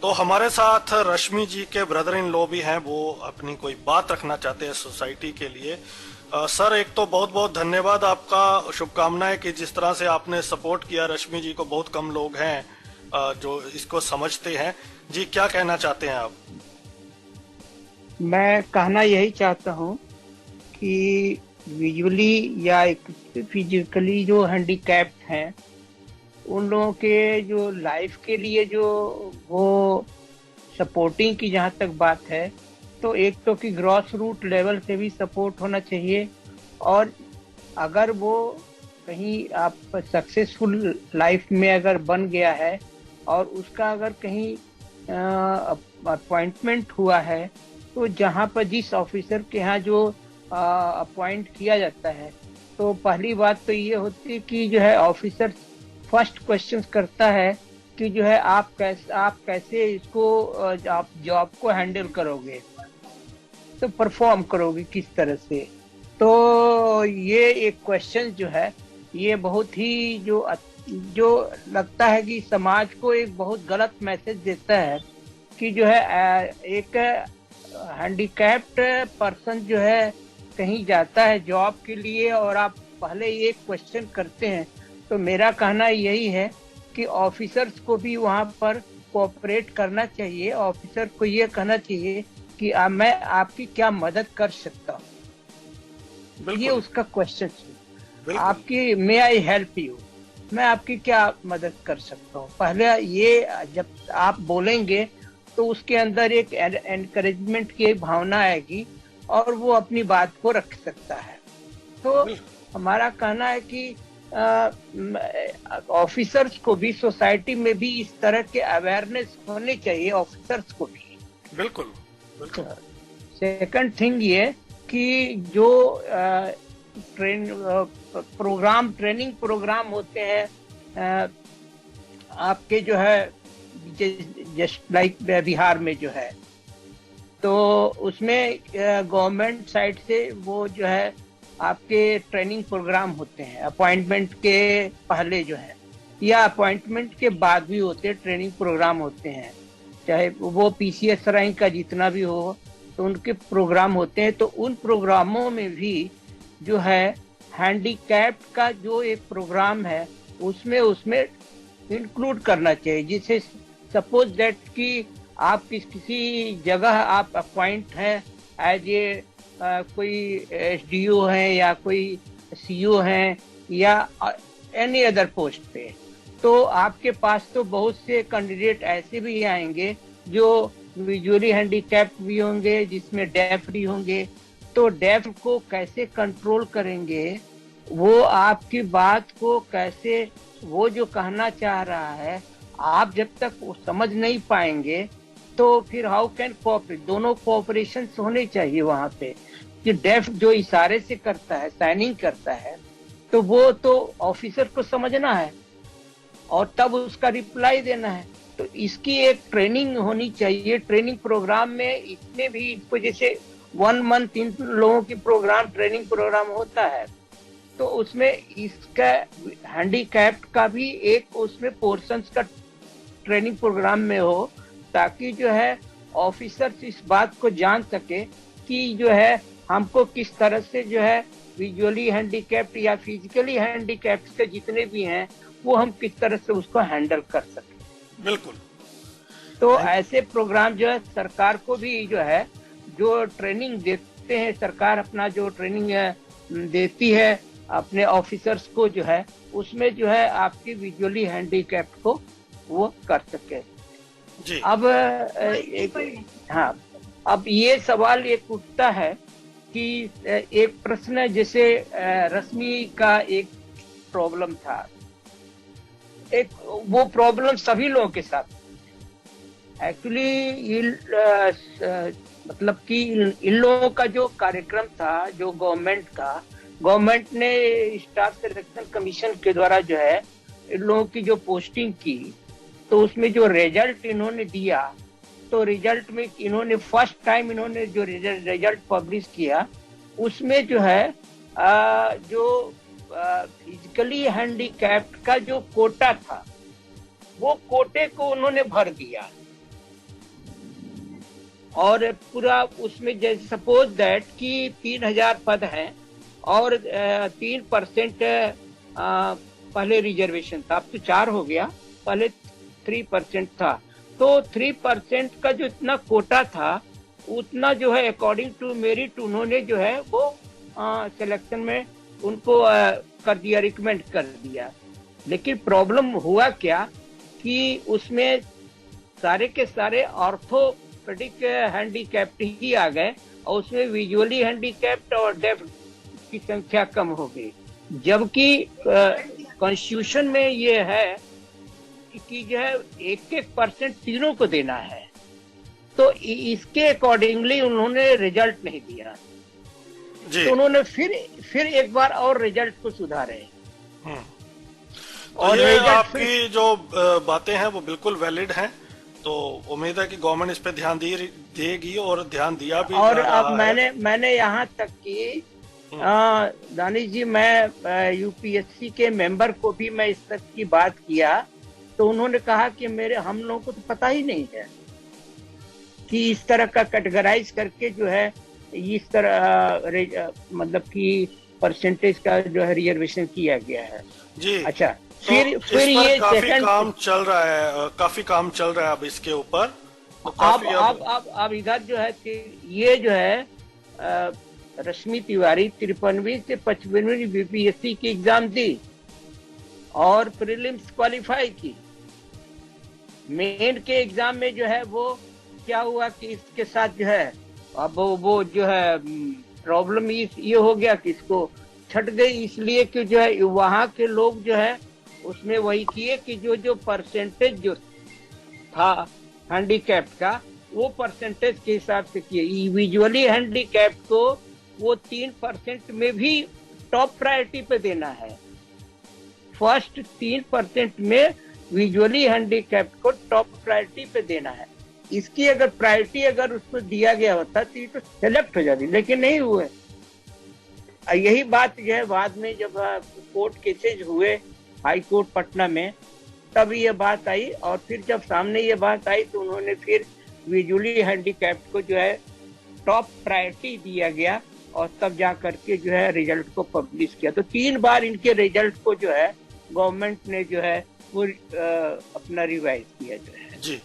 तो हमारे साथ रश्मि जी के ब्रदर इन लॉ भी हैं, वो अपनी कोई बात रखना चाहते हैं सोसाइटी के लिए। सर, एक तो बहुत बहुत धन्यवाद आपका, शुभकामनाएं कि जिस तरह से आपने सपोर्ट किया रश्मि जी को। बहुत कम लोग हैं जो इसको समझते हैं। जी, क्या कहना चाहते हैं आप?
मैं कहना यही चाहता हूँ कि विजुअली या फिजिकली जो हैंडीकैप्ड हैं, उन लोगों के जो लाइफ के लिए जो वो सपोर्टिंग की जहाँ तक बात है, तो एक तो कि ग्रॉस रूट लेवल से भी सपोर्ट होना चाहिए। और अगर वो कहीं आप सक्सेसफुल लाइफ में अगर बन गया है और उसका अगर कहीं अपॉइंटमेंट हुआ है, तो जहाँ पर जिस ऑफिसर के यहाँ जो अपॉइंट किया जाता है, तो पहली बात तो ये होती है कि जो है ऑफिसर फर्स्ट क्वेश्चन करता है कि जो है आप कैसे इसको आप जॉब को हैंडल करोगे, तो परफॉर्म करोगे किस तरह से। तो ये एक क्वेश्चन जो है, ये बहुत ही जो लगता है कि समाज को एक बहुत गलत मैसेज देता है कि जो है एक हैंडीकैप्ड पर्सन जो है कहीं जाता है जॉब के लिए और आप पहले ये क्वेश्चन करते हैं। तो मेरा कहना यही है कि ऑफिसर्स को भी वहाँ पर कोऑपरेट करना चाहिए। ऑफिसर को ये कहना चाहिए कि मैं आपकी क्या मदद कर सकता हूँ, ये उसका क्वेश्चन है। आपकी मे आई हेल्प यू, मैं आपकी क्या मदद कर सकता हूँ। पहले ये जब आप बोलेंगे तो उसके अंदर एक एनकरेजमेंट की भावना आएगी और वो अपनी बात को रख सकता है। तो हमारा कहना है कि ऑफिसर्स को भी, सोसाइटी में भी इस तरह के अवेयरनेस होने चाहिए ऑफिसर्स को भी।
बिल्कुल बिल्कुल।
सेकंड थिंग ये कि जो ट्रेनिंग प्रोग्राम होते हैं आपके जो है जस्ट लाइक बिहार में जो है, तो उसमें गवर्नमेंट साइड से वो जो है आपके ट्रेनिंग प्रोग्राम होते हैं अपॉइंटमेंट के पहले जो है, या अपॉइंटमेंट के बाद भी होते हैं ट्रेनिंग प्रोग्राम होते हैं, चाहे वो पीसीएस रैंक का जितना भी हो, तो उनके प्रोग्राम होते हैं। तो उन प्रोग्रामों में भी जो है हैंडीकैप्ड का जो एक प्रोग्राम है उसमें इंक्लूड करना चाहिए। जिसे सपोज दैट कि आप किसी जगह आप अपॉइंट हैं एज ए कोई एसडीओ हैं या कोई सीईओ हैं या एनी अदर पोस्ट पे, तो आपके पास तो बहुत से कैंडिडेट ऐसे भी आएंगे जो विजुअली हैंडीकैप्ड भी होंगे, जिसमें डेफ भी होंगे। तो डेफ को कैसे कंट्रोल करेंगे, वो आपकी बात को कैसे, वो जो कहना चाह रहा है आप जब तक वो समझ नहीं पाएंगे तो फिर हाउ कैन कोऑपरेट। दोनों कोऑपरेशन होने चाहिए वहां पे, कि डेफ जो इशारे से करता है, साइनिंग करता है, तो वो तो ऑफिसर को समझना है और तब उसका रिप्लाई देना है। तो इसकी एक ट्रेनिंग होनी चाहिए। ट्रेनिंग प्रोग्राम में इसमें भी इसको जैसे 1 मंथ इन लोगों की प्रोग्राम, ट्रेनिंग प्रोग्राम होता है, तो उसमें इसका हैंडीकैप्ड का भी एक उसमें पोर्शंस का ट्रेनिंग प्रोग्राम में हो, ताकि जो है ऑफिसर्स इस बात को जान सके कि जो है हमको किस तरह से जो है विजुअली हैंडीकैप्ड या फिजिकली हैंडीकैप्ड के जितने भी हैं वो हम किस तरह से उसको हैंडल कर सके।
बिल्कुल।
तो ऐसे प्रोग्राम जो है सरकार को भी जो है, जो ट्रेनिंग देते हैं सरकार, अपना जो ट्रेनिंग देती है अपने ऑफिसर्स को जो है, उसमें जो है आपकी विजुअली हैंडीकैप्ड को वो कर सके
जी।
अब हाँ, अब ये सवाल एक उठता है कि एक प्रश्न जैसे रश्मि का एक प्रॉब्लम था, एक वो प्रॉब्लम सभी लोगों के साथ एक्चुअली मतलब कि इन लोगों का जो कार्यक्रम था, जो गवर्नमेंट ने स्टाफ सिलेक्शन कमीशन के द्वारा जो है इन लोगों की जो पोस्टिंग की, तो उसमें जो रिजल्ट इन्होंने दिया, तो रिजल्ट में इन्होंने फर्स्ट टाइम इन्होंने जो रिजल्ट पब्लिश किया, उसमें जो है जो फिजिकली हैंडीकैप्ड का जो कोटा था, वो कोटे को उन्होंने भर दिया। और पूरा उसमें जैसे सपोज दैट कि 3000 पद हैं और 3% पहले रिजर्वेशन था, अब तो 4 हो गया, पहले 3% था। तो 3% का जो इतना कोटा था उतना जो है अकॉर्डिंग टू मेरिट उन्होंने जो है वो सिलेक्शन में उनको कर दिया, रिकमेंड कर दिया। लेकिन प्रॉब्लम हुआ क्या कि उसमें सारे के सारे ऑर्थोपेडिक हैंडीकैप्ड ही आ गए और उसमें विजुअली हैंडीकैप्ड और डेफ की संख्या कम हो गई, जबकि कॉन्स्टिट्यूशन में ये है कि जो है 1% तीनों को देना है। तो इसके अकॉर्डिंगली उन्होंने रिजल्ट नहीं दिया जी। तो उन्होंने फिर एक बार और रिजल्ट को सुधारे।
और ये आपकी जो बातें हैं वो बिल्कुल वैलिड हैं, तो उम्मीद है कि गवर्नमेंट इस पे ध्यान देगी और ध्यान दिया भी।
और अब मैंने यहाँ तक कि दानिश जी, मैं यूपीएससी के मेंबर को भी मैं इस तक की बात किया, तो उन्होंने कहा कि हम लोगों को तो पता ही नहीं है कि इस तरह का कैटेगराइज करके जो है इस तरह मतलब कि परसेंटेज का जो है रिजर्वेशन किया गया है जी। अच्छा,
तो फिर ये काफी काम चल रहा है, काफी काम चल रहा है अब इसके ऊपर। तो
अब इधर जो है कि ये जो है रश्मि तिवारी 53वीं से 55वीं बीपीएससी की एग्जाम दी और प्रीलिम्स क्वालिफाई की। मेन के एग्जाम में जो है वो क्या हुआ कि इसके साथ जो है अब वो जो है प्रॉब्लम ये हो गया कि इसको छट गई, इसलिए कि जो है वहाँ के लोग जो है उसमें वही किए कि जो परसेंटेज जो था हैंडीकैप्ड का वो परसेंटेज के हिसाब से किए। विजुअली हैंडीकैप्ड को वो 3% में भी टॉप प्रायोरिटी पे देना है। फर्स्ट 3% में विजुअली हैंडीकैप्ड को टॉप प्रायोरिटी पे देना है। इसकी अगर प्रायोरिटी अगर उसको दिया गया होता तो ये तो सेलेक्ट हो जाती, लेकिन नहीं हुए। यही बात जो है बाद में जब कोर्ट केसेज हुए हाई कोर्ट पटना में, तब ये बात आई और फिर जब सामने ये बात आई तो उन्होंने फिर विजुअली हैंडीकैप्ड को जो है टॉप प्रायोरिटी दिया गया और तब जा करके जो है रिजल्ट को पब्लिश किया। तो 3 बार इनके रिजल्ट को जो है गवर्नमेंट ने जो है वो अपना रिवाइज किया जो है
जी।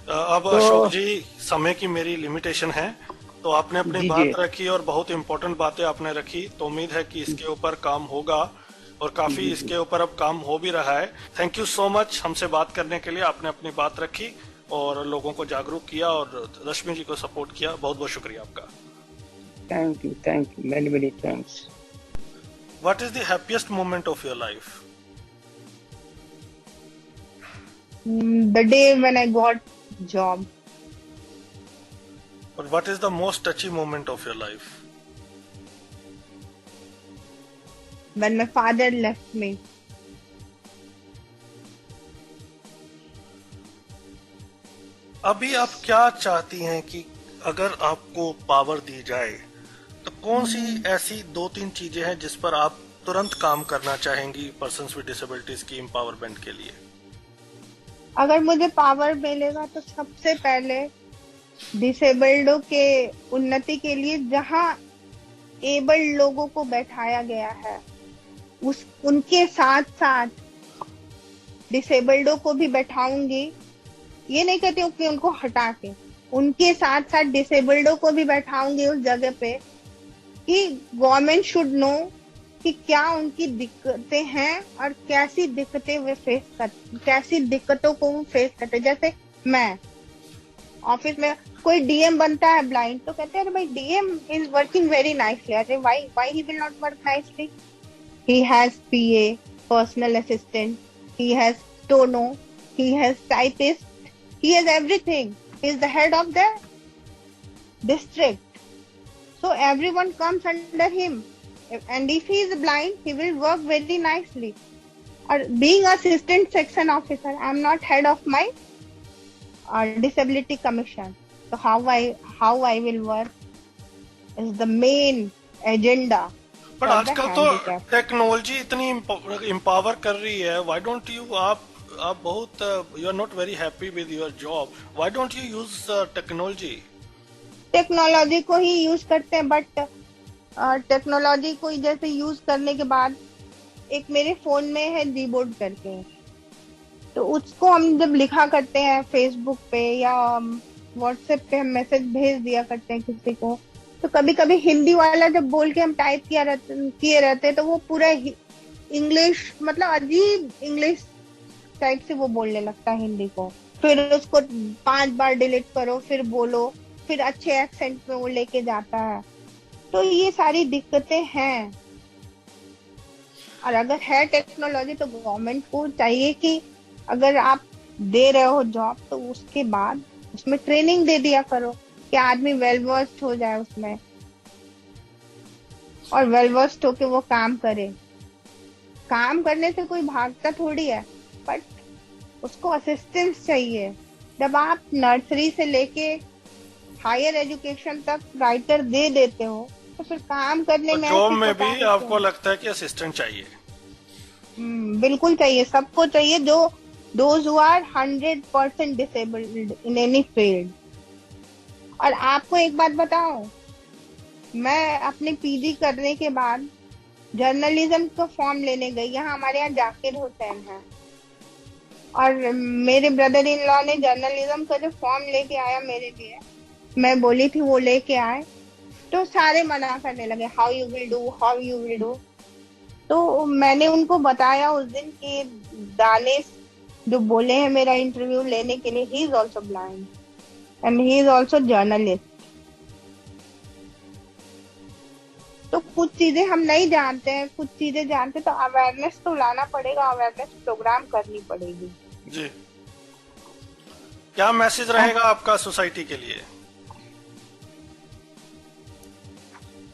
अब तो, अशोक जी, समय की मेरी लिमिटेशन है, तो आपने अपनी बात रखी और बहुत इम्पोर्टेंट बातें आपने रखी, तो उम्मीद है कि इसके ऊपर काम होगा। और काफी इसके ऊपर अब काम हो भी रहा है। थैंक यू सो मच हमसे बात करने के लिए, आपने अपनी बात रखी और लोगों को जागरूक किया और रश्मि जी को सपोर्ट किया। बहुत बहुत शुक्रिया आपका।
Thank you, many many thanks.
What is the happiest moment of your life?
The day when I got job.
और what is the most टची moment of your life?
When my father left me.
अभी आप क्या चाहती हैं कि अगर आपको power दी जाए तो कौन सी ऐसी 2-3 चीजें हैं जिस पर आप तुरंत काम करना चाहेंगी पर्सन्स विद डिसेबिलिटीज की एम्पावरमेंट के लिए?
अगर मुझे पावर मिलेगा तो सबसे पहले डिसेबल्डों के उन्नति के लिए जहां एबल्ड लोगों को बैठाया गया है उनके साथ साथ डिसेबल्डों को भी बैठाऊंगी। ये नहीं कहती हूँ कि उनको हटा के, उनके साथ साथ डिसेबल्डों को भी बैठाऊंगी उस जगह पे कि गवर्नमेंट शुड नो कि क्या उनकी दिक्कतें हैं और कैसी दिक्कतों को वो फेस करते। जैसे मैं ऑफिस में कोई डीएम बनता है ब्लाइंड, तो कहते हैं भाई DM is working very nicely. अरे why he will not work nicely? He has PA, personal assistant, he has Tono, he has typist, he has everything. He is the head of the district. So everyone comes under him. And if he is blind, he will work very nicely. Or being assistant section officer, I am not head of my disability commission. So how I will work is the main agenda.
पर आजकल तो technology इतनी empower कर रही है, why don't you आप बहुत you are not very happy with your job, why don't you use technology
को ही यूज करते हैं, बट टेक्नोलॉजी को जैसे यूज करने के बाद एक मेरे फोन में है जीबोर्ड करके, तो उसको हम जब लिखा करते हैं फेसबुक पे या व्हाट्सएप पे हम मैसेज भेज दिया करते हैं किसी को, तो कभी कभी हिंदी वाला जब बोल के हम टाइप किए रहते तो वो पूरा इंग्लिश, मतलब अजीब इंग्लिश टाइप से वो बोलने लगता है हिंदी को। फिर उसको 5 बार डिलीट करो, फिर बोलो, फिर अच्छे एक्सेंट में वो लेके जाता है। तो ये सारी दिक्कतें हैं। और अगर है टेक्नोलॉजी तो गवर्नमेंट को चाहिए कि अगर आप दे रहे हो जॉब तो उसके बाद उसमें ट्रेनिंग दे दिया करो कि आदमी वेल वर्स्ड हो जाए उसमें और वेल वर्स्ड होके वो काम करे। काम करने से कोई भागता थोड़ी है, बट उसको असिस्टेंस चाहिए। जब आप नर्सरी से लेके हायर एजुकेशन तक राइटर दे देते हो तो फिर काम करने में
जॉब में भी आपको लगता है कि असिस्टेंट चाहिए?
बिल्कुल चाहिए, सबको चाहिए, जो those who are 100% disabled in any field। और आपको एक बात बताऊं, मैं अपने पीजी करने के बाद जर्नलिज्म का फॉर्म लेने गई। यहाँ हमारे यहाँ जाकिर हुसैन है और मेरे ब्रदर इन लॉ ने जर्नलिज्म का जो फॉर्म लेके आया मेरे लिए, मैं बोली थी वो लेके आए, तो सारे मना करने लगे, हाउ यू विल डू। तो मैंने उनको बताया उस दिन कि दानिश जो बोले हैं मेरा इंटरव्यू लेने के लिए, he is also blind and he is also journalist. तो कुछ चीजें हम नहीं जानते हैं, कुछ चीजें जानते, तो अवेयरनेस तो लाना पड़ेगा, अवेयरनेस प्रोग्राम करनी पड़ेगी।
जी, क्या मैसेज रहेगा आपका सोसाइटी के लिए?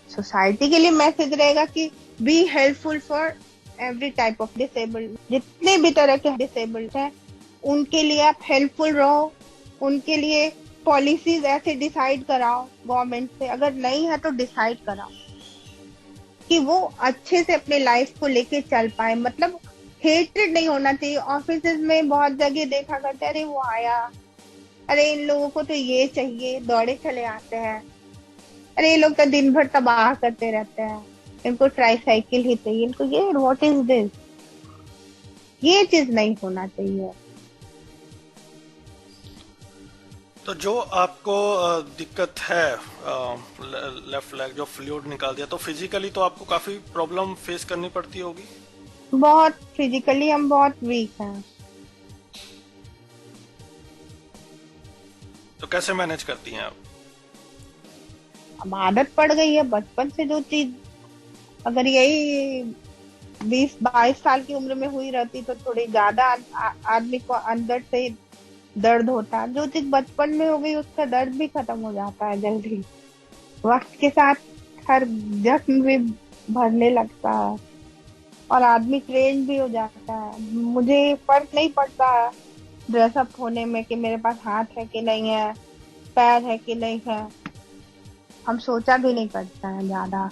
सोसाइटी के लिए मैसेज रहेगा कि be helpful for every type of disabled. जितने भी तरह के डिसेबल्ड हैं उनके लिए आप हेल्पफुल रहो, उनके लिए पॉलिसीज ऐसे डिसाइड कराओ गवर्नमेंट से, अगर नहीं है तो डिसाइड कराओ कि वो अच्छे से अपने लाइफ को लेके चल पाए। मतलब हेट्रेड नहीं होना चाहिए। ऑफिस में बहुत जगह देखा करते, अरे वो आया, अरे इन लोगों को तो ये चाहिए, दौड़े चले आते हैं, अरे ये लोग तो दिन भर तबाह करते रहते हैं, इनको ट्राईसाइकिल ही चाहिए, इनको ये, व्हाट इज दिस। ये चीज नहीं होना चाहिए।
तो जो आपको दिक्कत है, लेफ्ट लेग जो फ्लूइड निकाल दिया, तो फिजिकली तो आपको काफी प्रॉब्लम फेस करनी पड़ती होगी?
बहुत फिजिकली हम बहुत वीक हैं।
तो कैसे मैनेज करती हैं आप?
अब आदत पड़ गई है बचपन से जो चीज, अगर यही 20-22 साल की उम्र में हुई रहती तो थोड़ी ज्यादा आदमी को अंदर से दर्द होता। जो चीज बचपन में हो गई उसका दर्द भी खत्म हो जाता है जल्दी। वक्त के साथ हर जख्म भी भरने लगता है और आदमी ट्रेन भी हो जाता है। मुझे फर्क नहीं पड़ता है ड्रेसअप होने में कि मेरे पास हाथ है कि नहीं है, पैर है कि नहीं है। हम सोचा भी नहीं करता है ज्यादा।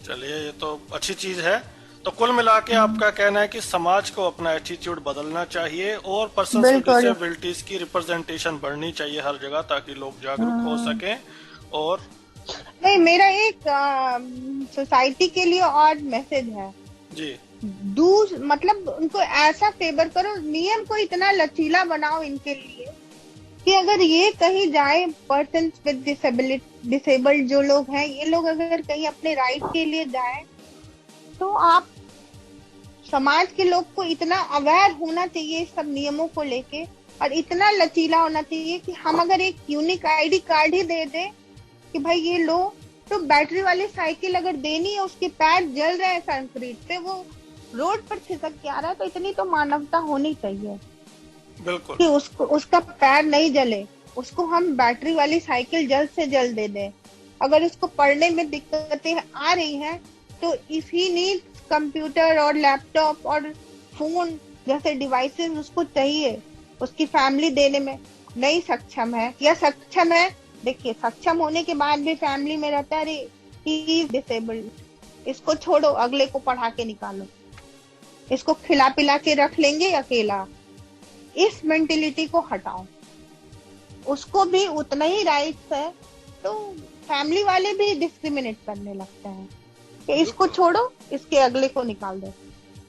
चलिए, ये तो अच्छी चीज है। तो कुल मिला के आपका कहना है कि समाज को अपना एटीट्यूड बदलना चाहिए और पर्सन्स विद
बिल्कुल।
डिसेबिलिटीज की रिप्रेजेंटेशन बढ़नी चाहिए हर जगह, ताकि लोग जागरूक हो सकें। और
नहीं, मेरा एक सोसाइटी के लिए और मैसेज है
जी,
मतलब उनको ऐसा फेवर करो, नियम को इतना लचीला बनाओ इनके लिए कि अगर ये कहीं जाए, पर्सन विद डिसेबल्ड जो लोग हैं, ये लोग अगर कहीं अपने राइट के लिए जाए तो आप समाज के लोग को इतना अवेयर होना चाहिए इस सब नियमों को लेके, और इतना लचीला होना चाहिए कि हम अगर एक यूनिक आईडी कार्ड ही दे दे कि भाई ये लो, तो बैटरी वाली साइकिल अगर देनी है, उसके पैर जल रहे हैं कंक्रीट पे, वो रोड पर खिसक के आ रहा है, तो इतनी तो मानवता होनी चाहिए
बिल्कुल
कि उसको उसका पैर नहीं जले, उसको हम बैटरी वाली साइकिल जल्द से जल्द दे दें। अगर उसको पढ़ने में दिक्कतें आ रही हैं तो इफ ही नीड्स कंप्यूटर और लैपटॉप और फोन जैसे डिवाइसेस उसको चाहिए, उसकी फैमिली देने में नहीं सक्षम है या सक्षम है, देखिए सक्षम होने के बाद भी फैमिली में रहता है अरे ही इज डिसेबल्ड, इसको छोड़ो, अगले को पढ़ा के निकालो, इसको खिला पिला के रख लेंगे अकेला। इस मेंटेलिटी को हटाओ, उसको भी उतना ही राइट्स है। तो फैमिली वाले भी डिस्क्रिमिनेट करने लगते हैं कि इसको छोड़ो, इसके अगले को निकाल दो,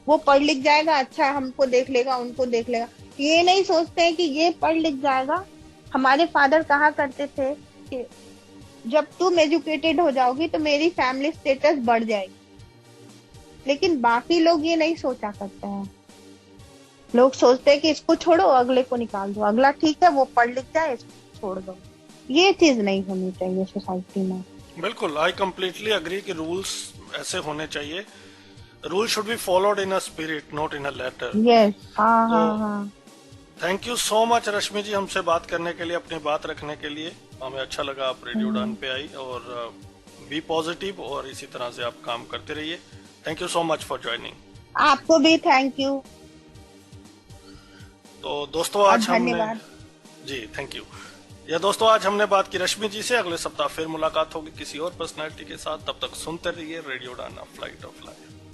वो पढ़ लिख जाएगा, अच्छा हमको देख लेगा, उनको देख लेगा। ये नहीं सोचते हैं कि ये पढ़ लिख जाएगा। हमारे फादर कहा करते थे कि जब तुम एजुकेटेड हो जाओगी तो मेरी फैमिली स्टेटस बढ़ जाएगी, लेकिन बाकी लोग ये नहीं सोचा करते हैं। लोग सोचते हैं कि इसको छोड़ो, अगले को निकाल दो, अगला ठीक है वो पढ़ लिख जाए, इसको छोड़ दो। ये चीज नहीं होनी चाहिए सोसाइटी में।
बिल्कुल, आई कम्प्लीटली अग्री कि रूल्स ऐसे होने चाहिए। Rule should be followed in a spirit, not in a letter.
Yes, हाँ हाँ हाँ।
Thank you so much Rashmi ji, हमसे बात करने के लिए, अपनी बात रखने के लिए। हमें अच्छा लगा आप रेडियो उड़ान पे आई, और बी पॉजिटिव और इसी तरह से आप काम करते रहिए। Thank you so much for joining.
आपको भी थैंक यू।
तो दोस्तों आज हमने
धन्यवाद
जी, थैंक यू। या दोस्तों, आज हमने बात की रश्मि जी से। अगले सप्ताह फिर मुलाकात होगी किसी और पर्सनैलिटी के साथ। तब तक सुनते रहिए रेडियो उड़ान, फ्लाइट ऑफ लाइफ।